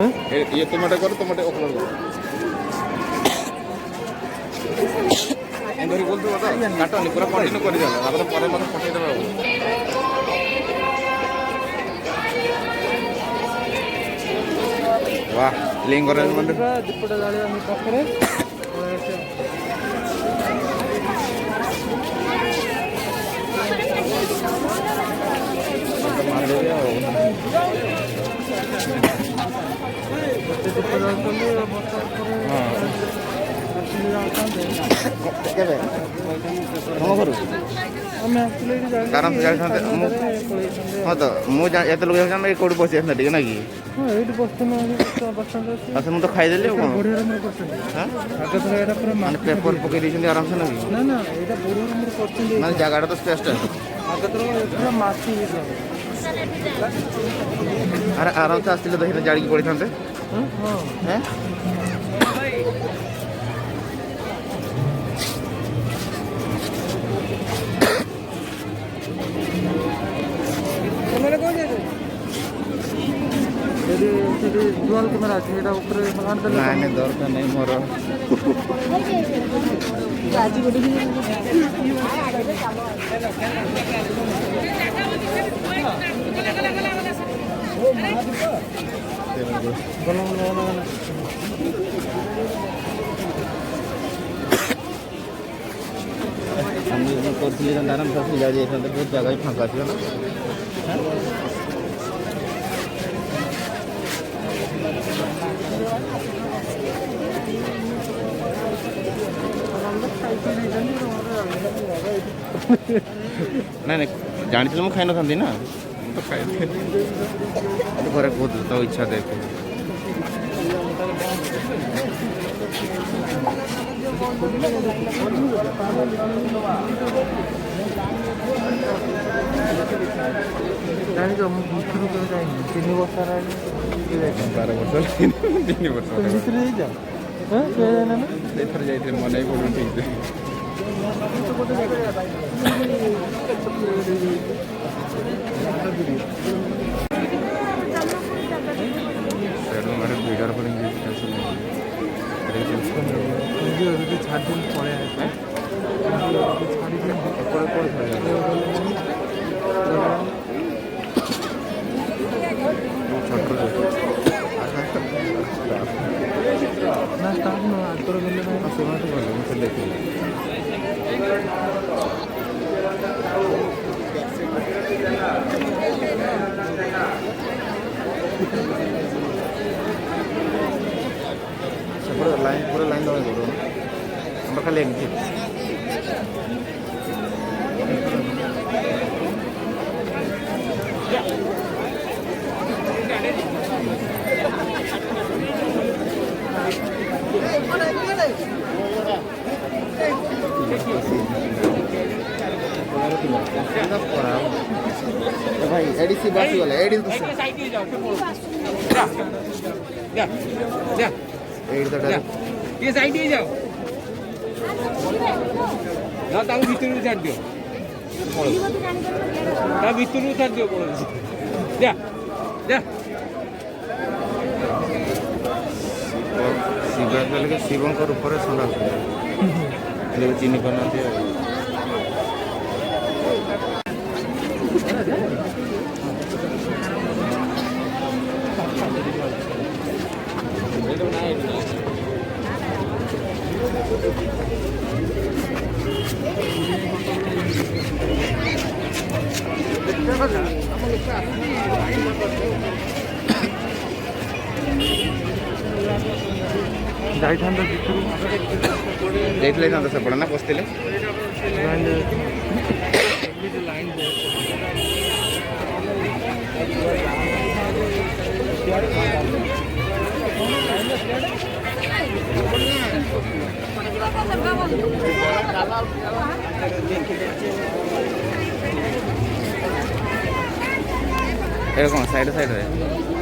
ये टमाटो करो टमाटो ओकलर करो इंदरी बोलते बता काटो नहीं पूरा कंटिन्यू कर जाला आदर परे मत फटै देबा वाह लिंग करे मंडे दिपटा जाले हम पाखरे मार दे आराम से जाते हाँ तो मुझे एत लोग कौट बस टे ना कि अच्छा मुझे खाईदेली मैंने पेपर पकई आराम से ना मैं जगह तो स्पेस अरे आराम से आसते देखिए जाड़ी पड़ी था डुआल कैमेरा अच्छे नहीं दरकार नहीं मोर आराम से जाए बहुत जगह फाँका थी ना नहीं नहीं जानी मुझे खाई ना तो खाई घर बहुत तो इच्छा देख जानी तो मुझे 3 वर्ष 12 वर्ष 3 वर्ष जाते मन ही पड़ू ठीक से भिडर पर छाड़ दिन पड़े ना स्टाफ ना आगे गले सेवा तो भले मुझे देखिए पूरा लाइन दवा करो हम खाली एग्जिट भाई एडीसी बासी वाला एडीसी ये साइड ही जाओ ना ताऊ भीतर छाड़ दियो ता भीतर छाड़ दियो जा जा शिवंकर ऊपर संडा चिन्ह करना जाइए सेपटे ना बसते कौन साइड साइड